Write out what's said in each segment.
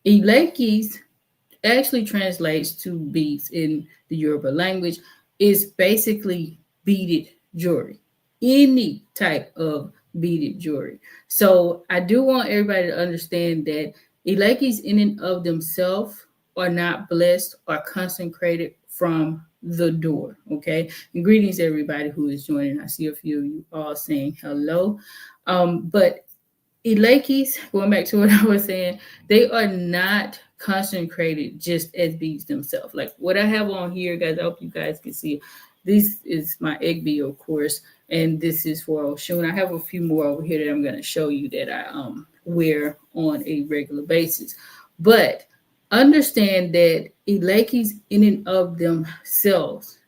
Ilekes actually translates to beads in the Yoruba language. Is basically beaded jewelry, any type of beaded jewelry. So I do want everybody to understand that Ilekes in and of themselves are not blessed or consecrated from the door. Okay. And greetings everybody who is joining. I see a few of you all saying hello. But Ilekes, going back to what I was saying, they are not consecrated just as beads themselves. Like what I have on here, guys, I hope you guys can see. This is my egg bead, of course, and this is for Oshun. I have a few more over here that I'm going to show you that I wear on a regular basis. But understand that Ilekes in and of themselves,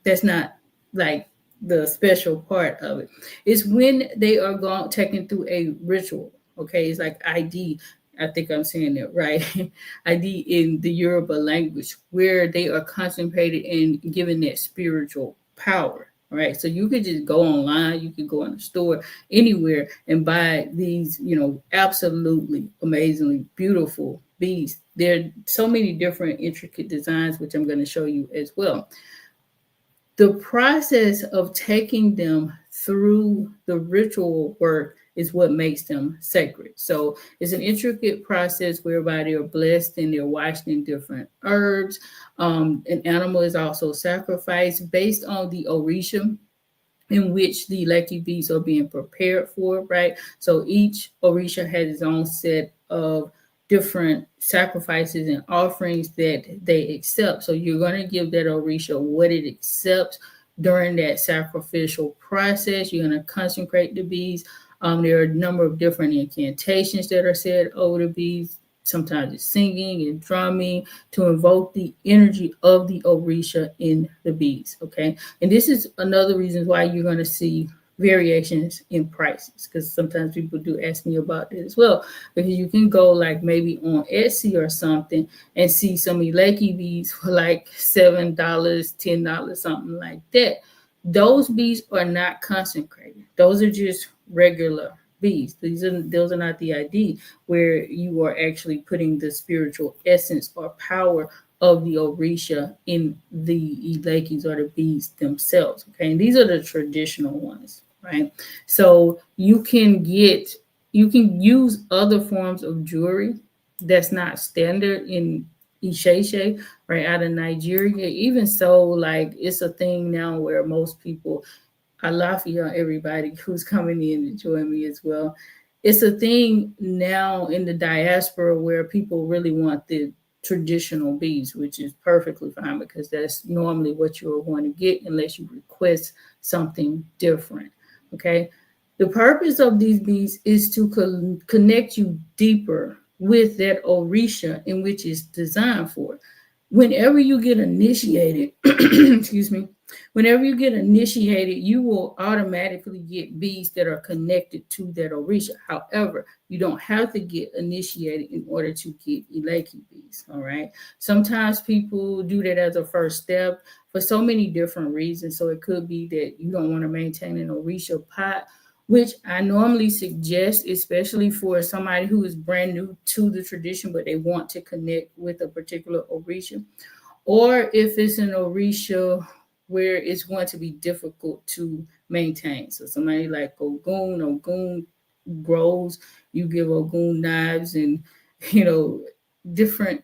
that's not like the special part of it. It's when they are gone taken through a ritual. Okay, it's like ID. I think I'm saying that right. ID in the Yoruba language, where they are concentrated and given that spiritual power. All right, so you could just go online, you could go in the store, anywhere, and buy these, absolutely amazingly beautiful beads. There are so many different intricate designs, which I'm going to show you as well. The process of taking them through the ritual work is what makes them sacred. So it's an intricate process whereby they are blessed and they're washed in different herbs. An animal is also sacrificed based on the Orisha in which the Ileke beads are being prepared for, right? So each Orisha has its own set of different sacrifices and offerings that they accept. So you're going to give that Orisha what it accepts during that sacrificial process. You're going to consecrate the beads. There are a number of different incantations that are said over the beads. Sometimes it's singing and drumming to invoke the energy of the Orisha in the beads. Okay. And this is another reason why you're going to see variations in prices, because sometimes people do ask me about it as well, because you can go like maybe on Etsy or something and see some Ileke beads for like $7, $10, something like that. Those beads are not consecrated. Those are just regular beads. Those are not the ID where you are actually putting the spiritual essence or power of the Orisha in the Ilekes or the beads themselves. Okay, and these are the traditional ones, right? So you can use other forms of jewelry that's not standard in Isheshe, right, out of Nigeria. Even so, like it's a thing now where most people, I laugh at everybody who's coming in to join me as well. It's a thing now in the diaspora where people really want the traditional beads, which is perfectly fine because that's normally what you're going to get unless you request something different. Okay. The purpose of these beads is to connect you deeper with that Orisha in which it's designed for. Whenever you get initiated, excuse me, whenever you get initiated, you will automatically get beads that are connected to that Orisha. However, you don't have to get initiated in order to get Ileke beads. All right. Sometimes people do that as a first step for so many different reasons. So it could be that you don't want to maintain an Orisha pot, which I normally suggest, especially for somebody who is brand new to the tradition, but they want to connect with a particular Orisha. Or if it's an Orisha where it's going to be difficult to maintain. So somebody like Ogun grows, you give Ogun knives and, different,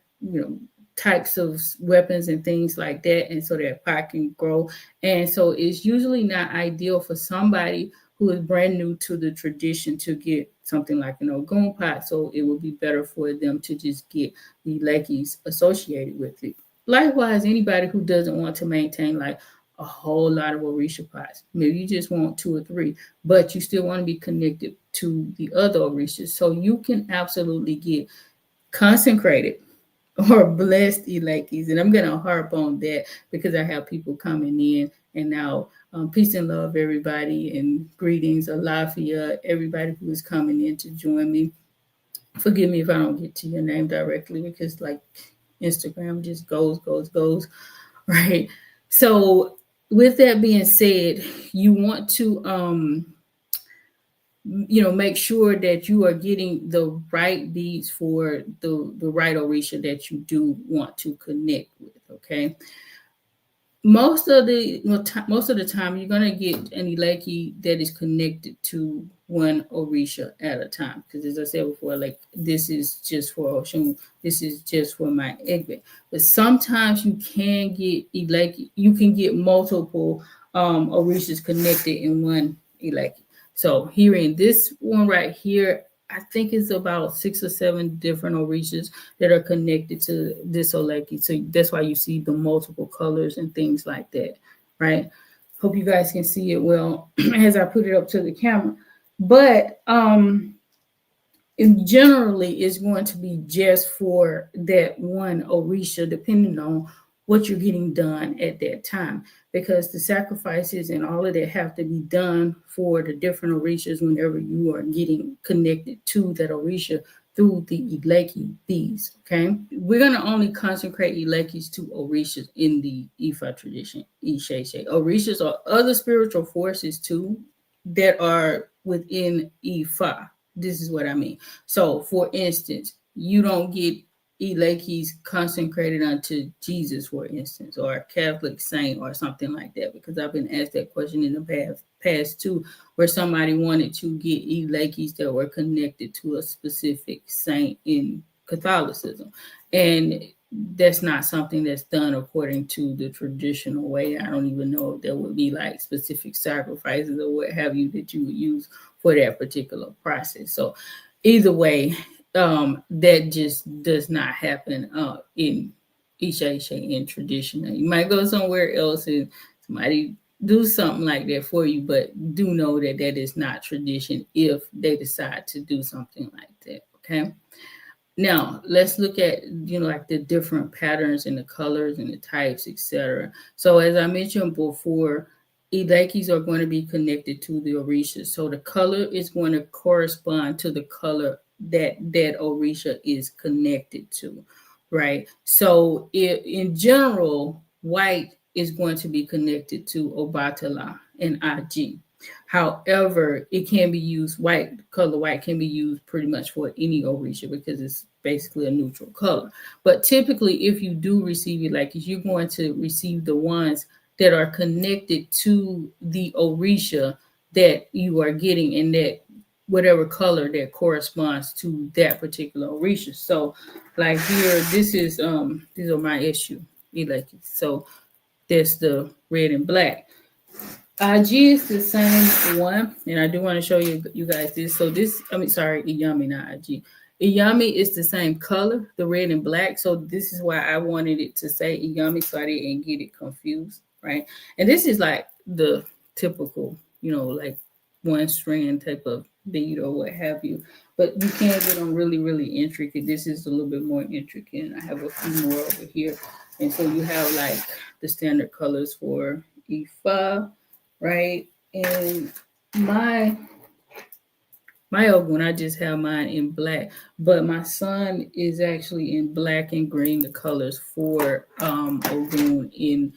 types of weapons and things like that. And so that pot can grow. And so it's usually not ideal for somebody who is brand new to the tradition to get something like an Ogun pot. So it would be better for them to just get the Ilekes associated with it. Likewise, anybody who doesn't want to maintain like a whole lot of Orisha pots, maybe you just want 2 or 3, but you still want to be connected to the other Orishas. So you can absolutely get consecrated or blessed Ilekes. And I'm going to harp on that because I have people coming in. And now, peace and love, everybody, and greetings, Alafia, everybody who is coming in to join me. Forgive me if I don't get to your name directly because, like, Instagram just goes, right? So, with that being said, you want to make sure that you are getting the right beads for the right Orisha that you do want to connect with. Okay. Most of the time, you're gonna get an Ileke that is connected to one Orisha at a time. Because as I said before, like this is just for Oshun, this is just for my Egbe. But sometimes you can get Ileke, you can get multiple Orishas connected in one Ileke. So here in this one right here, I think it's about 6 or 7 different Orishas that are connected to this Ileke. So that's why you see the multiple colors and things like that, right? Hope you guys can see it well as I put it up to the camera. But generally it's going to be just for that one Orisha, depending on what you're getting done at that time, because the sacrifices and all of that have to be done for the different Orishas whenever you are getting connected to that Orisha through the Ileke beads. Okay, we're going to only consecrate Ilekes to Orishas in the Ifá tradition. Orishas are other spiritual forces too that are within Ifá. This is what I mean. So, for instance, you don't get Ilekes consecrated unto Jesus, for instance, or a Catholic saint or something like that, because I've been asked that question in the past too, where somebody wanted to get Ilekes that were connected to a specific saint in Catholicism. And that's not something that's done according to the traditional way. I don't even know if there would be like specific sacrifices or what have you that you would use for that particular process. So either way, that just does not happen in Isha in tradition. You might go somewhere else and somebody do something like that for you, but do know that that is not tradition if they decide to do something like that. Okay. Now let's look at like the different patterns and the colors and the types, etc. So as I mentioned before, Ilekes are going to be connected to the Orishas. So the color is going to correspond to the color that Orisha is connected to, right? So in general, white is going to be connected to Obatala and Aji. However, it can be used, color white can be used pretty much for any Orisha because it's basically a neutral color. But typically, if you do receive Ilekes, you're going to receive the ones that are connected to the Orisha that you are getting in that whatever color that corresponds to that particular Orisha. So like here, these are my issue Ilekes. So there's the red and black. IG is the same one, and I do want to show you guys this. So Iyami, not IG. Iyami is the same color, the red and black. So this is why I wanted it to say Iyami so I didn't get it confused, right? And this is like the typical, like one strand type of bead or what have you. But you can get them really, really intricate. This is a little bit more intricate. And I have a few more over here. And so you have like the standard colors for Ifá, right? And my Ogun, I just have mine in black, but my son is actually in black and green, the colors for Ogun in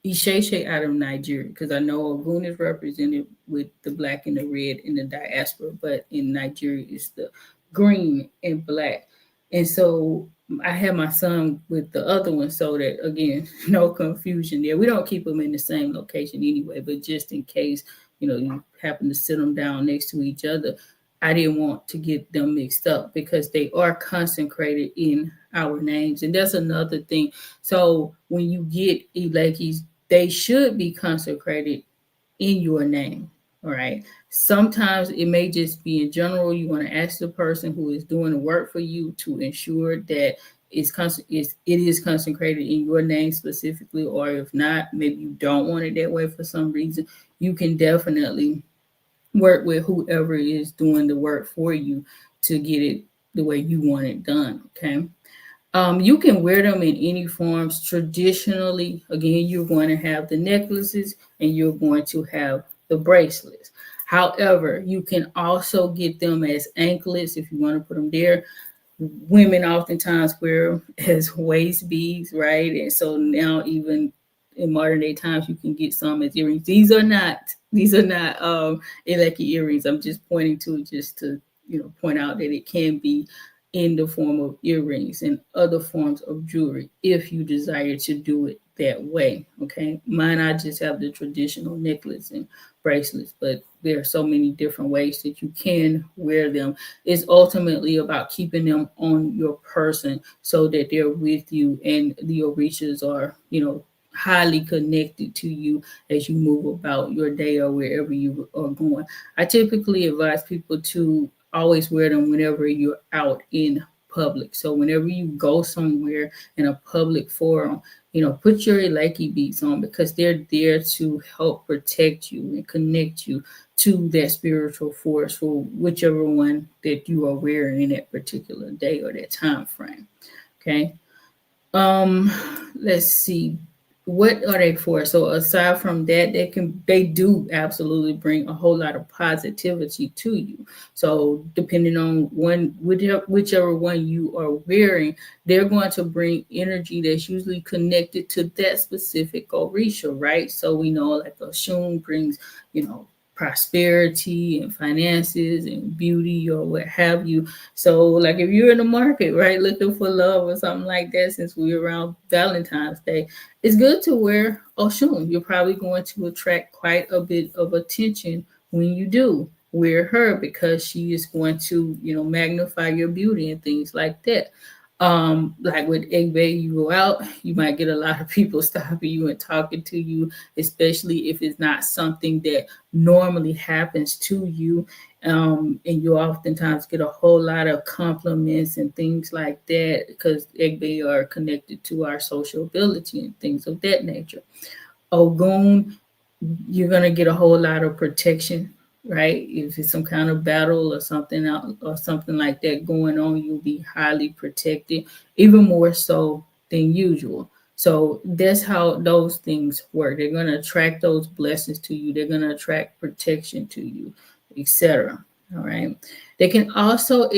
Isheshe out of Nigeria, because I know Ogun is represented with the black and the red in the diaspora, but in Nigeria it's the green and black. And so I have my son with the other one so that, again, no confusion there. We don't keep them in the same location anyway, but just in case, you happen to sit them down next to each other, I didn't want to get them mixed up because they are consecrated in our names. And that's another thing. So when you get Ilekes, they should be consecrated in your name. All right. Sometimes it may just be in general. You want to ask the person who is doing the work for you to ensure that it is consecrated in your name specifically, or if not, maybe you don't want it that way for some reason. You can definitely work with whoever is doing the work for you to get it the way you want it done. Okay. You can wear them in any forms. Traditionally, again, you're going to have the necklaces and you're going to have the bracelets. However, you can also get them as anklets if you want to put them there. Women oftentimes wear them as waist beads, right? And so now even in modern day times you can get some as earrings. These are not Ileke earrings. I'm just pointing to it just to point out that it can be in the form of earrings and other forms of jewelry if you desire to do it that way. Okay, mine, I just have the traditional necklace and bracelets, but there are so many different ways that you can wear them. It's ultimately about keeping them on your person so that they're with you, and the Orishas are highly connected to you as you move about your day or wherever you are going. I typically advise people to always wear them whenever you're out in public. So whenever you go somewhere in a public forum, put your Ileke beads on, because they're there to help protect you and connect you to that spiritual force for whichever one that you are wearing in that particular day or that time frame. Okay. Let's see. What are they for? So aside from that, they do absolutely bring a whole lot of positivity to you. So depending on whichever one you are wearing, they're going to bring energy that's usually connected to that specific Orisha, right? So we know like Oshun brings, prosperity and finances and beauty or what have you. So like if you're in the market, right, looking for love or something like that, since we're around Valentine's Day, it's good to wear Oshun. You're probably going to attract quite a bit of attention when you do wear her, because she is going to, magnify your beauty and things like that. Like with Egbe, you go out, you might get a lot of people stopping you and talking to you, especially if it's not something that normally happens to you. And you oftentimes get a whole lot of compliments and things like that, because Egbe are connected to our social ability and things of that nature. Ogun, you're going to get a whole lot of protection, right? If it's some kind of battle or something like that going on, you'll be highly protected, even more so than usual. So that's how those things work. They're going to attract those blessings to you. They're going to attract protection to you, etc. All right. They can also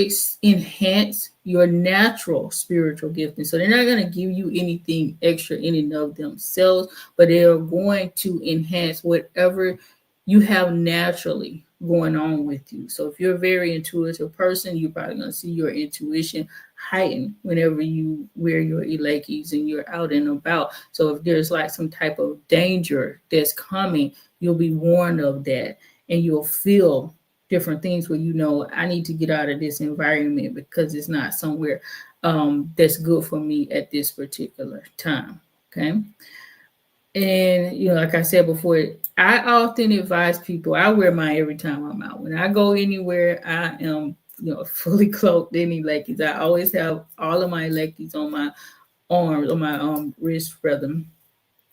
enhance your natural spiritual gifting. So they're not going to give you anything extra in and of themselves, but they are going to enhance whatever you have naturally going on with you. So if you're a very intuitive person, you're probably going to see your intuition heighten whenever you wear your Ilekes and you're out and about. So if there's like some type of danger that's coming, you'll be warned of that, and you'll feel different things where I need to get out of this environment because it's not somewhere that's good for me at this particular time. Okay. And, like I said before, I often advise people, I wear mine every time I'm out. When I go anywhere, I am, fully cloaked in Ilekes. I always have all of my Ilekes on my arms, on my wrist, rather.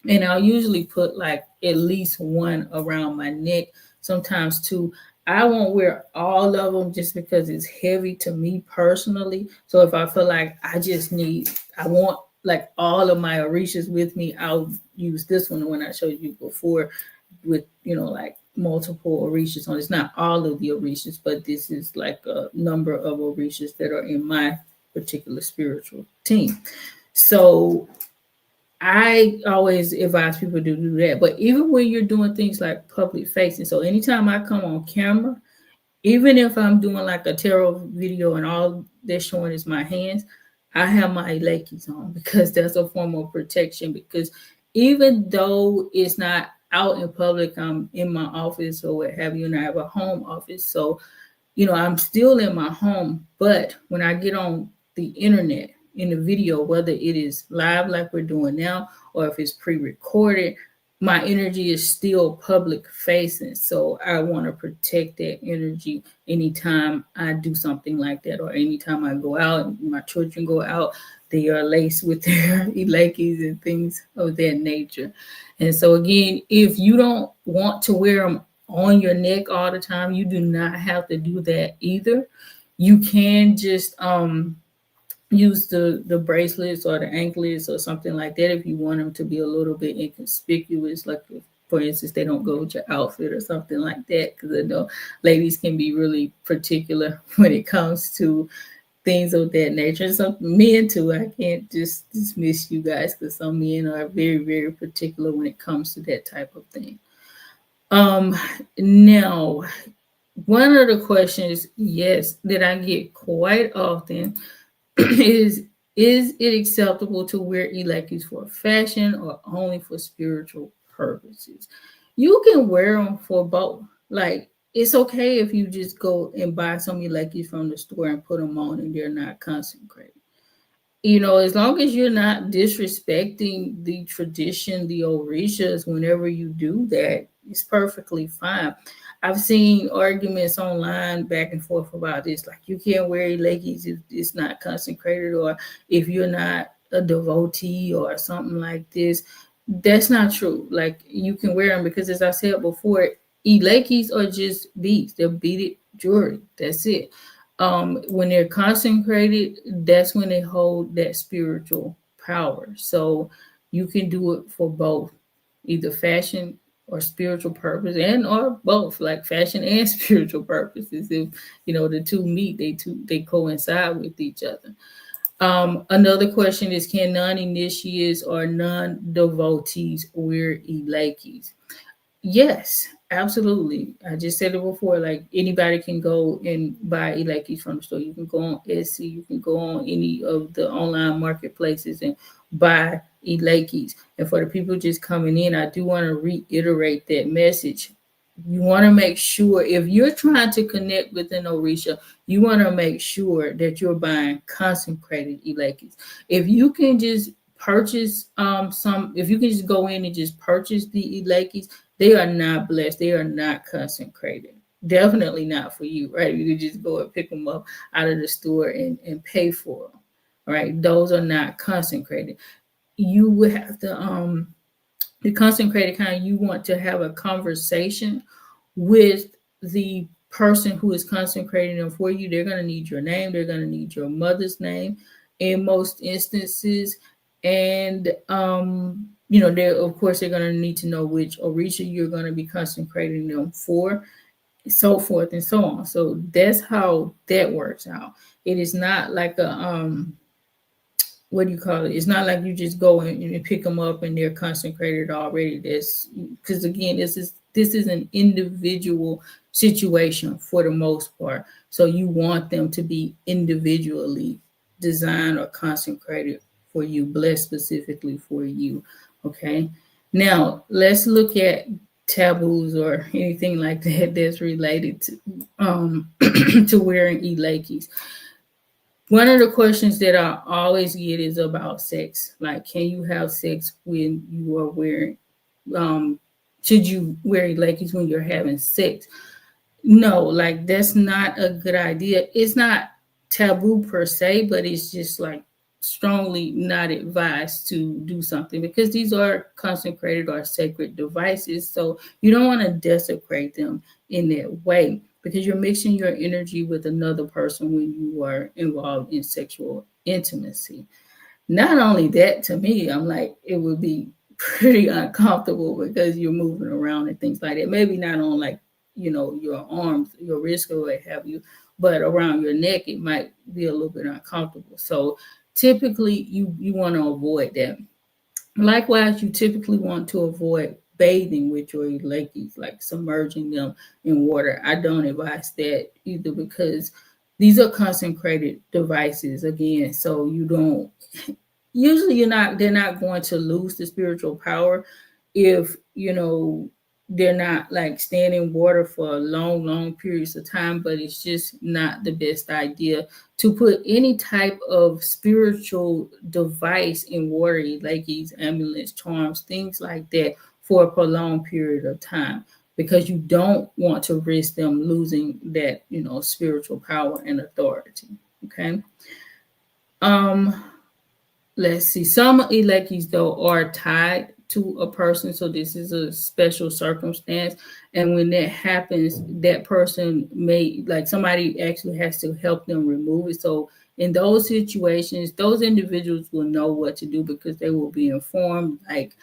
And I'll usually put like at least one around my neck, sometimes two. I won't wear all of them just because it's heavy to me personally. So if I feel like I want like all of my Orishas with me, I'll use this one I showed you before with, like multiple Orishas on. It's not all of the Orishas, but this is like a number of Orishas that are in my particular spiritual team. So I always advise people to do that. But even when you're doing things like public facing, so anytime I come on camera, even if I'm doing like a tarot video and all they're showing is my hands, I have my Ilekes on, because that's a form of protection. Because even though it's not out in public, I'm in my office or what have you, and I have a home office. So, I'm still in my home. But when I get on the internet, in the video, whether it is live like we're doing now or if it's pre-recorded, my energy is still public facing. So I want to protect that energy anytime I do something like that, or anytime I go out and my children go out, they are laced with their Ilekes and things of that nature. And so again, if you don't want to wear them on your neck all the time, you do not have to do that either. You can just use the bracelets or the anklets or something like that if you want them to be a little bit inconspicuous, like if, for instance, they don't go with your outfit or something like that, because I know ladies can be really particular when it comes to things of that nature. Some men too. I can't just dismiss you guys because some men are very, very particular when it comes to that type of thing. Now, one of the questions, yes, that I get quite often is it acceptable to wear Ilekes for fashion or only for spiritual purposes? You can wear them for both. Like, it's okay if you just go and buy some Ilekes from the store and put them on and they're not consecrated. As long as you're not disrespecting the tradition, the Orishas, whenever you do that, it's perfectly fine. I've seen arguments online back and forth about this, like you can't wear Ilekes if it's not consecrated, or if you're not a devotee or something like this. That's not true. Like, you can wear them because, as I said before, Ilekes are just beads. They're beaded jewelry. That's it. When they're consecrated, that's when they hold that spiritual power. So you can do it for both, either fashion or spiritual purpose, and or both, like fashion and spiritual purposes. If the two meet, they coincide with each other. Another question is, can non-initiates or non-devotees wear Ilekes? Yes, absolutely. I just said it before. Like, anybody can go and buy Ilekes from the store. You can go on Etsy. You can go on any of the online marketplaces and buy Ilekes. And for the people just coming in, I do want to reiterate that message. You want to make sure, if you're trying to connect with an Orisha, you want to make sure that you're buying consecrated Ilekes. If you can just purchase if you can just go in and just purchase the Ilekes, they are not blessed. They are not consecrated. Definitely not for you, right? You can just go and pick them up out of the store and pay for them, right? Those are not consecrated. You would have to, the consecrated kind, you want to have a conversation with the person who is consecrating them for you. They're going to need your name. They're going to need your mother's name in most instances. And, they're going to need to know which Orisha you're going to be consecrating them for, so forth and so on. So that's how that works out. It is not like a, what do you call it? It's not like you just go and pick them up and they're consecrated already. This, because again, this is an individual situation for the most part. So you want them to be individually designed or consecrated for you, blessed specifically for you. Okay. Now let's look at taboos or anything like that that's related to to wearing Ilekes. One of the questions that I always get is about sex. Like, can you have sex when you are wearing, should you wear Ilekes when you're having sex? No, like, that's not a good idea. It's not taboo per se, but it's just like strongly not advised to do something, because these are consecrated or sacred devices. So you don't want to desecrate them in that way, because you're mixing your energy with another person when you are involved in sexual intimacy. Not only that, to me, I'm like, it would be pretty uncomfortable because you're moving around and things like that. Maybe not on, like, your arms, your wrist, or what have you, but around your neck, it might be a little bit uncomfortable. So typically you want to avoid that. Likewise, you typically want to avoid bathing with your Ilekes, like submerging them in water. I don't advise that either, because these are consecrated devices again. So you don't, usually they're not going to lose the spiritual power if, they're not like staying in water for long periods of time, but it's just not the best idea to put any type of spiritual device in water, like these amulets, charms, things like that, for a prolonged period of time, because you don't want to risk them losing that, spiritual power and authority. Okay. Let's see. Some Ilekes, though, are tied to a person. So this is a special circumstance. And when that happens, that person may, like, somebody actually has to help them remove it. So in those situations, those individuals will know what to do, because they will be informed, like,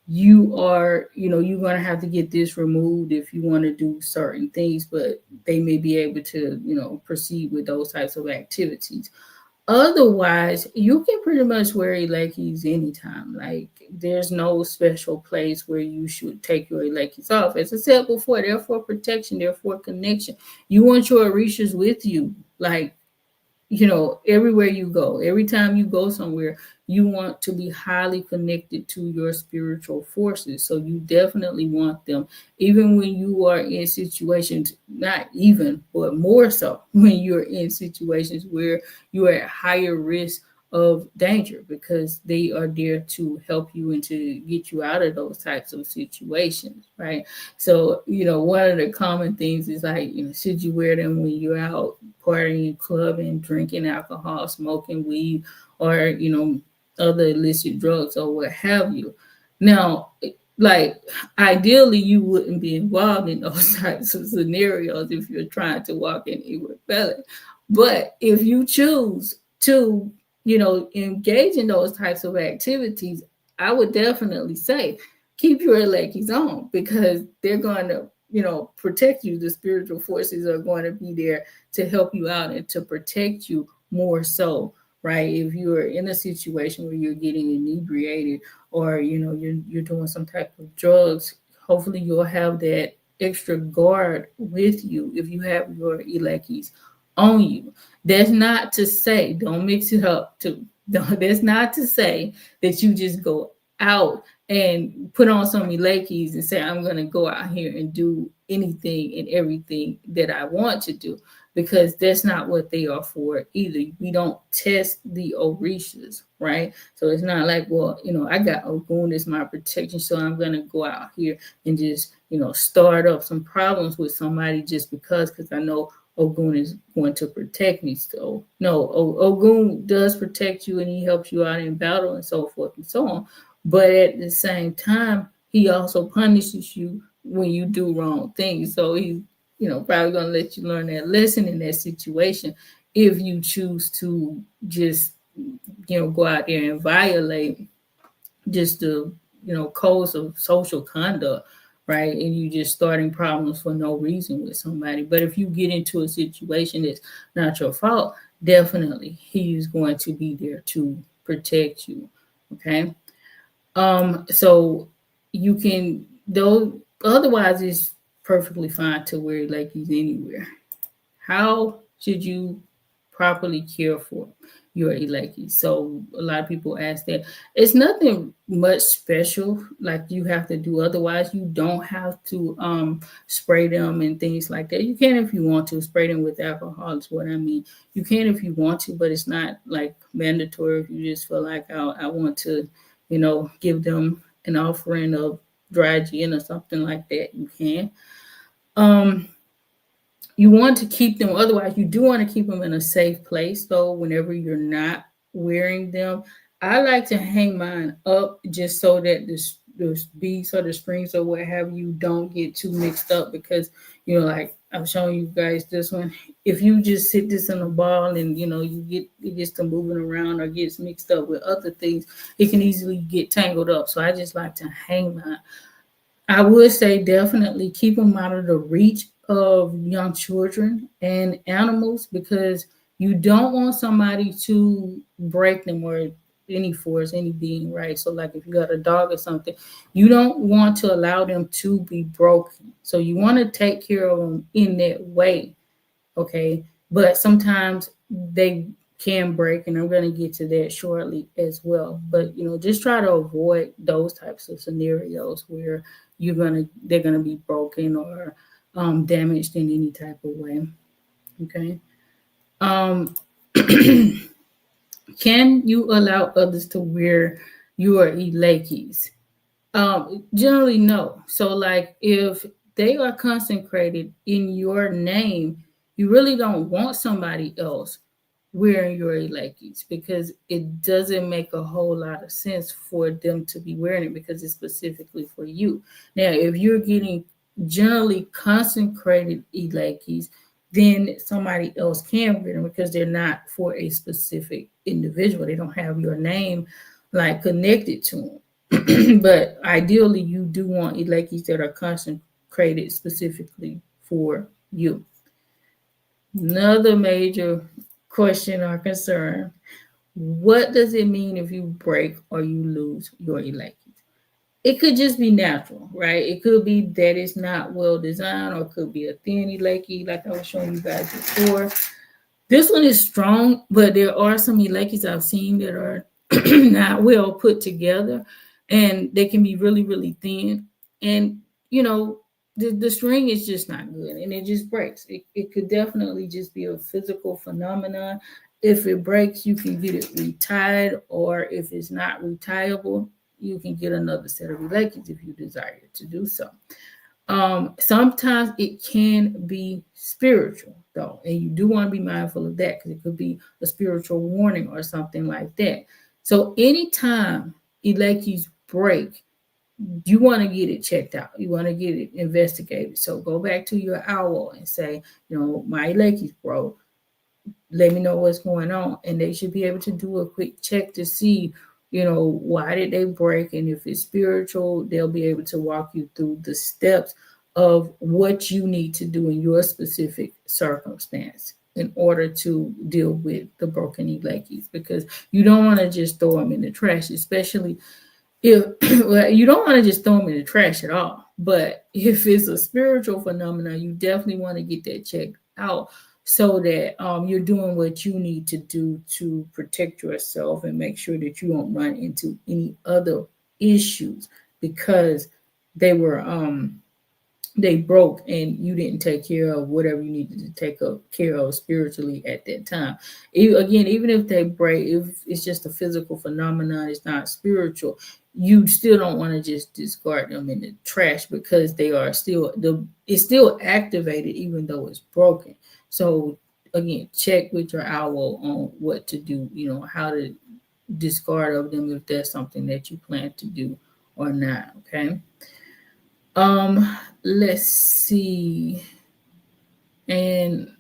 you are, you're going to have to get this removed if you want to do certain things, but they may be able to, proceed with those types of activities. Otherwise, you can pretty much wear Ilekes anytime. Like, there's no special place where you should take your Ilekes off. As I said before, they're for protection, they're for connection. You want your Orishas with you. Like, everywhere you go, every time you go somewhere, you want to be highly connected to your spiritual forces. So you definitely want them, even when you are in situations, not even, but more so when you're in situations where you are at higher risk of danger, because they are there to help you and to get you out of those types of situations, right? So, one of the common things is like, should you wear them when you're out partying, clubbing, drinking alcohol, smoking weed, or, other illicit drugs or what have you? Now, like, ideally, you wouldn't be involved in those types of scenarios if you're trying to walk in with felon. But if you choose to, engage in those types of activities, I would definitely say keep your Ilekes on, because they're going to, protect you. The spiritual forces are going to be there to help you out and to protect you more so, right? If you're in a situation where you're getting inebriated, or, you're doing some type of drugs, hopefully you'll have that extra guard with you if you have your Ilekes on you. That's not to say, don't mix it up too. That's not to say that you just go out and put on some Ilekes and say, I'm going to go out here and do anything and everything that I want to do, because that's not what they are for either. We don't test the Orishas, right? So it's not like, well, I got Ogun as my protection, so I'm going to go out here and just, start up some problems with somebody just because I know Ogun is going to protect me. So no, Ogun does protect you and he helps you out in battle and so forth and so on. But at the same time, he also punishes you when you do wrong things. So he's, probably going to let you learn that lesson in that situation if you choose to just, go out there and violate just the, codes of social conduct, right? And you just starting problems for no reason with somebody. But if you get into a situation that's not your fault, definitely he's going to be there to protect you. Okay. So you can, though, otherwise it's perfectly fine to wear Ilekes anywhere. How should you properly care for your Ilekes? So a lot of people ask that. It's nothing much special like you have to do. Otherwise, you don't have to spray them and things like that. You can if you want to spray them with alcohol. Is what I mean. You can if you want to, but it's not like mandatory. If you just feel like I want to, give them an offering of dry gin or something like that, you can. You want to keep them, otherwise you do want to keep them in a safe place though whenever you're not wearing them. I like to hang mine up just so that the beads or the strings or what have you don't get too mixed up, because like I'm showing you guys this one, if you just sit this in a ball and it gets to moving around or gets mixed up with other things, it can easily get tangled up. So I just like to hang mine. I would say definitely keep them out of the reach of young children and animals, because you don't want somebody to break them, or any force, any being, right? So like if you got a dog or something, you don't want to allow them to be broken. So you want to take care of them in that way, okay? But sometimes they can break, and I'm going to get to that shortly as well. But just try to avoid those types of scenarios where they're gonna be broken or damaged in any type of way. Okay. Can you allow others to wear your Ilekes? Generally, no. So, like, if they are consecrated in your name, you really don't want somebody else wearing your Ilekes, because it doesn't make a whole lot of sense for them to be wearing it, because it's specifically for you. Now, if you're getting generally consecrated Ilekes, then somebody else can wear them because they're not for a specific individual. They don't have your name like connected to them. But ideally, you do want Ilekes that are consecrated specifically for you. Another major question or concern: what does it mean if you break or you lose your Ilekes? It could just be natural, right? It could be that it's not well designed, or it could be a thin Ileke, like I was showing you guys before. This one is strong, but there are some Ilekes I've seen that are not well put together, and they can be really, really thin. And, the string is just not good, and it just breaks. It could definitely just be a physical phenomenon. If it breaks, you can get it retied, or if it's not retiable, you can get another set of Ilekes if you desire to do so. Sometimes it can be spiritual, though, and you do want to be mindful of that, because it could be a spiritual warning or something like that. So anytime Ilekes break, you want to get it checked out. You want to get it investigated. So go back to your owl and say, my Ilekes broke. Let me know what's going on. And they should be able to do a quick check to see, why did they break? And if it's spiritual, they'll be able to walk you through the steps of what you need to do in your specific circumstance in order to deal with the broken Ilekes, because you don't want to just throw them in the trash, especially if well, you don't want to just throw them in the trash at all. But if it's a spiritual phenomenon, you definitely want to get that checked out, so that you're doing what you need to do to protect yourself and make sure that you don't run into any other issues because they broke and you didn't take care of whatever you needed to take care of spiritually at that time. Even if they break, if it's just a physical phenomenon, it's not spiritual, you still don't want to just discard them in the trash, because they are it's still activated even though it's broken. So again, check with your owl on what to do, how to discard of them if that's something that you plan to do or not. Okay. Let's see. And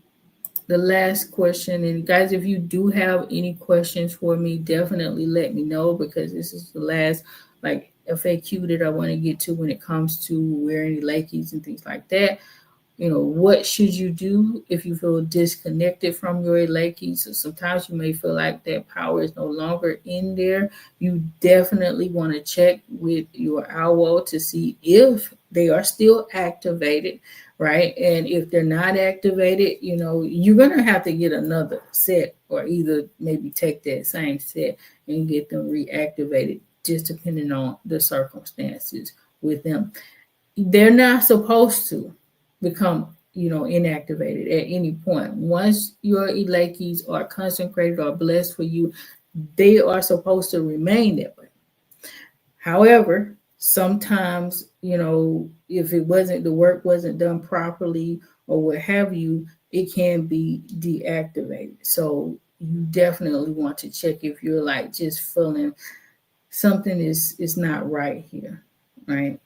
the last question, and guys, if you do have any questions for me, definitely let me know, because this is the last FAQ that I want to get to when it comes to wearing Ilekes and things like that. What should you do if you feel disconnected from your Ilekes? So sometimes you may feel like that power is no longer in there. You definitely want to check with your owl to see if they are still activated, right? And if they're not activated, you're going to have to get another set, or either maybe take that same set and get them reactivated, just depending on the circumstances with them. They're not supposed to become, inactivated at any point. Once your Ilekes are consecrated or blessed for you, they are supposed to remain that way. However, sometimes, if the work wasn't done properly or what have you, it can be deactivated. So you definitely want to check if you're just feeling something is not right here, right?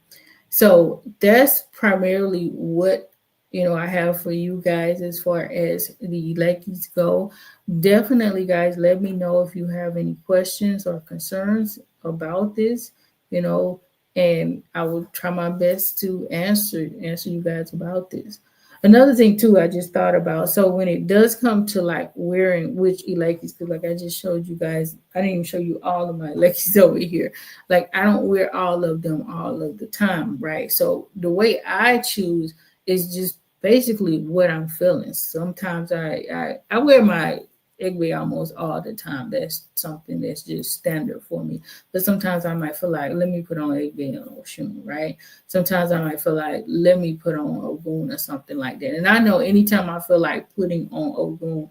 So that's primarily what I have for you guys as far as the Ilekes go. Definitely, guys, let me know if you have any questions or concerns about this, and I will try my best to answer you guys about this. Another thing too, I just thought about. So when it does come to wearing which Ilekes, because I just showed you guys, I didn't even show you all of my Ilekes over here. I don't wear all of them all of the time, right? So the way I choose is just basically what I'm feeling. Sometimes I wear my Igbe almost all the time. That's something that's just standard for me. But sometimes I might feel like, let me put on Igbe and Oshun, right? Sometimes I might feel like, let me put on Ogun or something like that. And I know anytime I feel like putting on Ogun,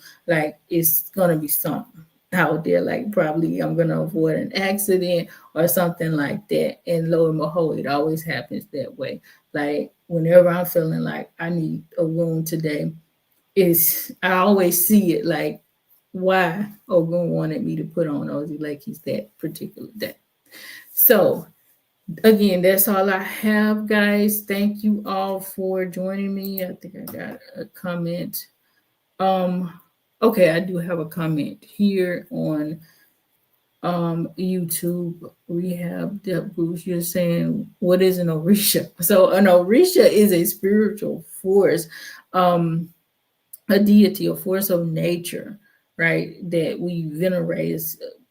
it's going to be something out there, probably I'm going to avoid an accident or something like that. And lo and behold, it always happens that way. Whenever I'm feeling like I need a wound today, I always see it why Ogun wanted me to put on those Ilekes that particular day. So again, that's all I have, guys. Thank you all for joining me. I think I got a comment. Okay, I do have a comment here on YouTube, we have Taboos. You're saying, what is an Orisha? So an Orisha is a spiritual force, a deity, a force of nature, right? That we venerate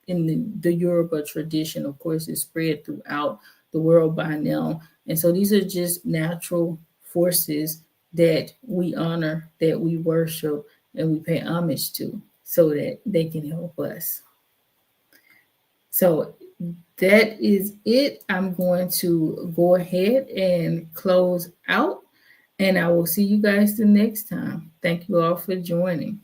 in the Yoruba tradition. Of course, it's spread throughout the world by now. And so these are just natural forces that we honor, that we worship, and we pay homage to so that they can help us. So that is it. I'm going to go ahead and close out, and I will see you guys the next time. Thank you all for joining.